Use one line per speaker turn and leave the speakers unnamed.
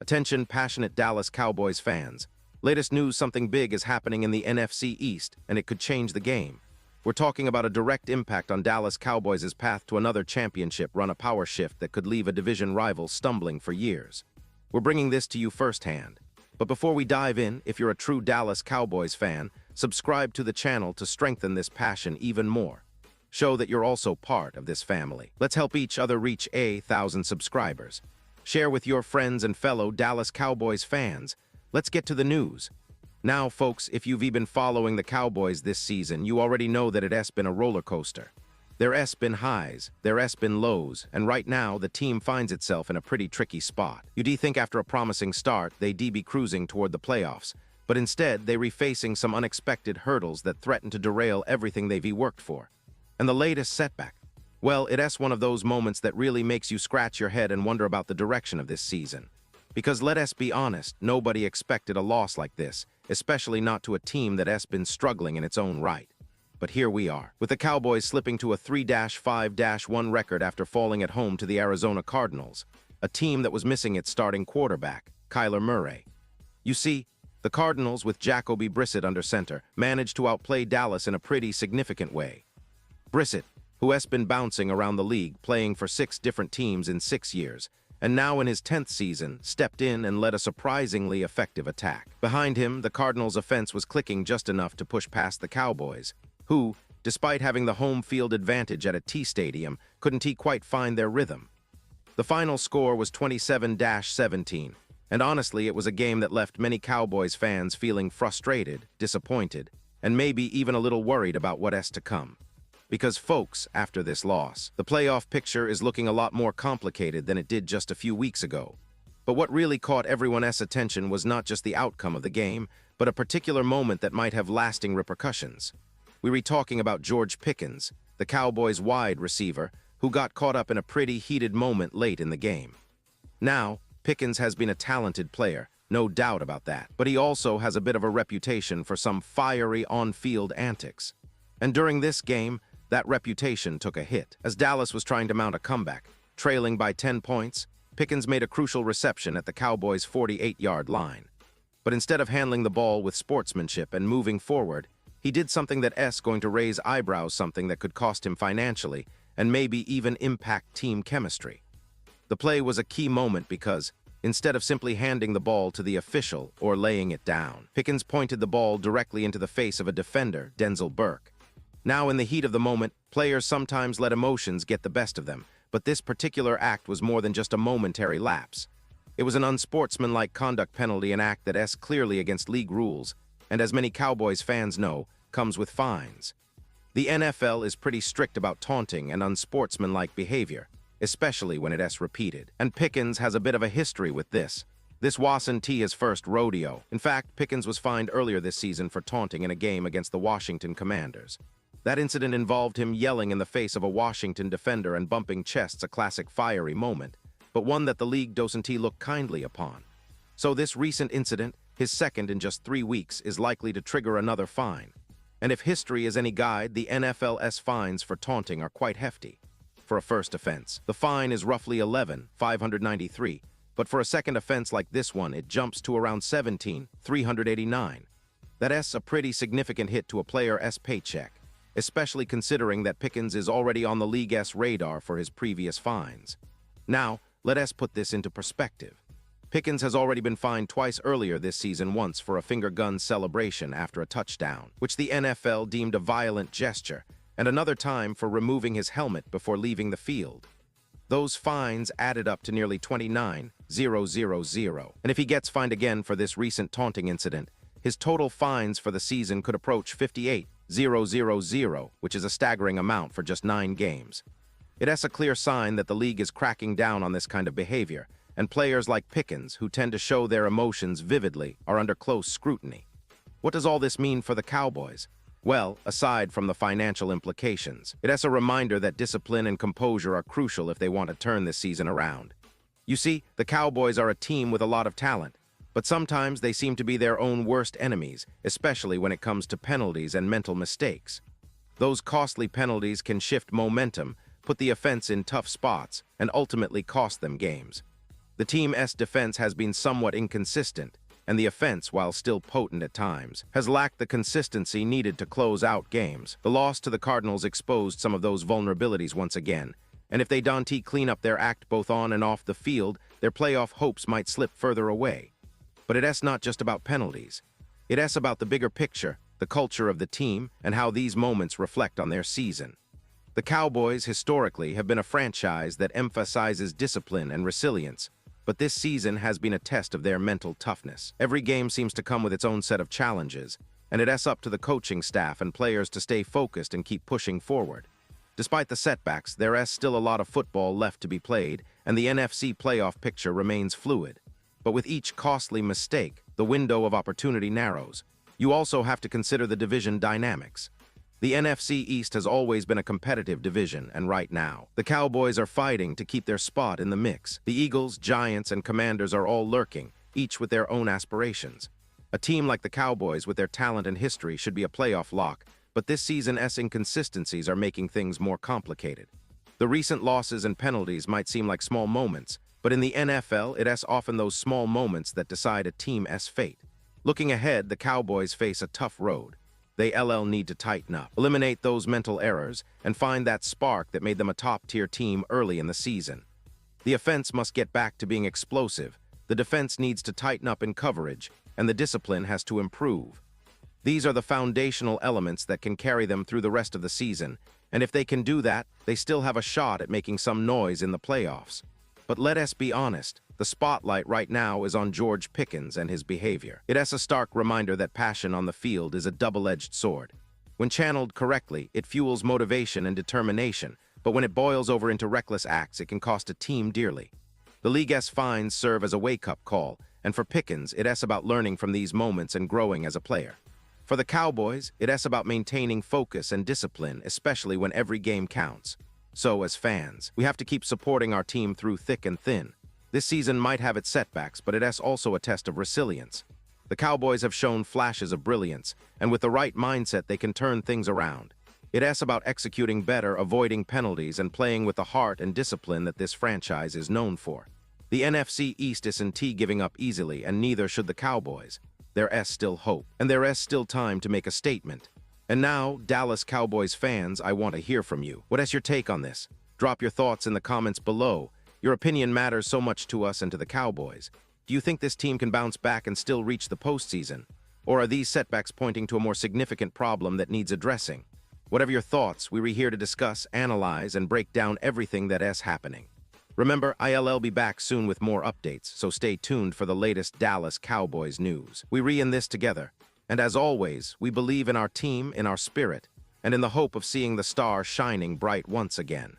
Attention, passionate Dallas Cowboys fans. Latest news, something big is happening in the NFC East, and it could change the game. We're talking about a direct impact on Dallas Cowboys' path to another championship run, a power shift that could leave a division rival stumbling for years. We're bringing this to you firsthand. But before we dive in, if you're a true Dallas Cowboys fan, subscribe to the channel to strengthen this passion even more. Show that you're also part of this family. Let's help each other reach 1,000 subscribers. Share with your friends and fellow Dallas Cowboys fans. Let's get to the news. Now, folks, if you've been following the Cowboys this season, you already know that it's been a roller coaster. There's been highs, there's been lows, and right now the team finds itself in a pretty tricky spot. You'd think after a promising start, they'd be cruising toward the playoffs, but instead they're facing some unexpected hurdles that threaten to derail everything they've worked for. And the latest setback? Well, it's one of those moments that really makes you scratch your head and wonder about the direction of this season. Because let us be honest, nobody expected a loss like this, especially not to a team that's been struggling in its own right. But here we are, with the Cowboys slipping to a 3-5-1 record after falling at home to the Arizona Cardinals, a team that was missing its starting quarterback, Kyler Murray. You see, the Cardinals, with Jacoby Brissett under center, managed to outplay Dallas in a pretty significant way. Brissett, who has been bouncing around the league, playing for 6 different teams in 6 years, and now in his 10th season, stepped in and led a surprisingly effective attack. Behind him, the Cardinals' offense was clicking just enough to push past the Cowboys, who, despite having the home field advantage at a T-stadium, couldn't quite find their rhythm. The final score was 27-17, and honestly, it was a game that left many Cowboys fans feeling frustrated, disappointed, and maybe even a little worried about what's to come. Because, folks, after this loss, the playoff picture is looking a lot more complicated than it did just a few weeks ago. But what really caught everyone's attention was not just the outcome of the game, but a particular moment that might have lasting repercussions. We were talking about George Pickens, the Cowboys' wide receiver, who got caught up in a pretty heated moment late in the game. Now, Pickens has been a talented player, no doubt about that, but he also has a bit of a reputation for some fiery on-field antics. And during this game, that reputation took a hit. As Dallas was trying to mount a comeback, trailing by 10 points, Pickens made a crucial reception at the Cowboys' 48-yard line. But instead of handling the ball with sportsmanship and moving forward, he did something that's going to raise eyebrows, something that could cost him financially and maybe even impact team chemistry. The play was a key moment because, instead of simply handing the ball to the official or laying it down, Pickens pointed the ball directly into the face of a defender, Denzel Burke. Now, in the heat of the moment, players sometimes let emotions get the best of them, but this particular act was more than just a momentary lapse. It was an unsportsmanlike conduct penalty, an act that's clearly against league rules, and as many Cowboys fans know, comes with fines. The NFL is pretty strict about taunting and unsportsmanlike behavior, especially when it's repeated. And Pickens has a bit of a history with this. This wasn't his first rodeo. In fact, Pickens was fined earlier this season for taunting in a game against the Washington Commanders. That incident involved him yelling in the face of a Washington defender and bumping chests, a classic fiery moment, but one that the league doesn't look kindly upon. So this recent incident, his second in just 3 weeks, is likely to trigger another fine. And if history is any guide, the NFL's fines for taunting are quite hefty. For a first offense, the fine is roughly $11,593, but for a second offense like this one, it jumps to around $17,389. That's a pretty significant hit to a player's paycheck, especially considering that Pickens is already on the league's radar for his previous fines. Now, let us put this into perspective. Pickens has already been fined twice earlier this season, once for a finger gun celebration after a touchdown, which the NFL deemed a violent gesture, and another time for removing his helmet before leaving the field. Those fines added up to nearly $29,000. And if he gets fined again for this recent taunting incident, his total fines for the season could approach $58,000, which is a staggering amount for just 9 games. It's a clear sign that the league is cracking down on this kind of behavior, and players like Pickens, who tend to show their emotions vividly, are under close scrutiny. What does all this mean for the Cowboys? Well, aside from the financial implications, it's a reminder that discipline and composure are crucial if they want to turn this season around. You see, the Cowboys are a team with a lot of talent, but sometimes they seem to be their own worst enemies, especially when it comes to penalties and mental mistakes. Those costly penalties can shift momentum, put the offense in tough spots, and ultimately cost them games. The Team's defense has been somewhat inconsistent, and the offense, while still potent at times, has lacked the consistency needed to close out games. The loss to the Cardinals exposed some of those vulnerabilities once again, and if they don't clean up their act both on and off the field, their playoff hopes might slip further away. But it's not just about penalties. It's about the bigger picture, the culture of the team, and how these moments reflect on their season. The Cowboys, historically, have been a franchise that emphasizes discipline and resilience, but this season has been a test of their mental toughness. Every game seems to come with its own set of challenges, and it's up to the coaching staff and players to stay focused and keep pushing forward. Despite the setbacks, there is still a lot of football left to be played, and the NFC playoff picture remains fluid. But with each costly mistake, the window of opportunity narrows. You also have to consider the division dynamics. The NFC East has always been a competitive division, and right now, the Cowboys are fighting to keep their spot in the mix. The Eagles, Giants, and Commanders are all lurking, each with their own aspirations. A team like the Cowboys, with their talent and history, should be a playoff lock, but this season's inconsistencies are making things more complicated. The recent losses and penalties might seem like small moments, but in the NFL, it's often those small moments that decide a team's fate. Looking ahead, the Cowboys face a tough road. They need to tighten up, eliminate those mental errors, and find that spark that made them a top-tier team early in the season. The offense must get back to being explosive, the defense needs to tighten up in coverage, and the discipline has to improve. These are the foundational elements that can carry them through the rest of the season, and if they can do that, they still have a shot at making some noise in the playoffs. But let us be honest, the spotlight right now is on George Pickens and his behavior. It's a stark reminder that passion on the field is a double-edged sword. When channeled correctly, it fuels motivation and determination, but when it boils over into reckless acts, it can cost a team dearly. The league's fines serve as a wake-up call, and for Pickens, it's about learning from these moments and growing as a player. For the Cowboys, it's about maintaining focus and discipline, especially when every game counts. So, as fans, we have to keep supporting our team through thick and thin. This season might have its setbacks, but it's also a test of resilience. The Cowboys have shown flashes of brilliance, and with the right mindset, they can turn things around. It's about executing better, avoiding penalties, and playing with the heart and discipline that this franchise is known for. The NFC East isn't giving up easily, and neither should the Cowboys. There's still hope, and there's still time to make a statement. And now, Dallas Cowboys fans, I want to hear from you. What is your take on this? Drop your thoughts in the comments below. Your opinion matters so much to us and to the Cowboys. Do you think this team can bounce back and still reach the postseason? Or are these setbacks pointing to a more significant problem that needs addressing? Whatever your thoughts, we're here to discuss, analyze, and break down everything that is happening. Remember, I'll be back soon with more updates, so stay tuned for the latest Dallas Cowboys news. We're in this together, and as always, we believe in our team, in our spirit, and in the hope of seeing the star shining bright once again.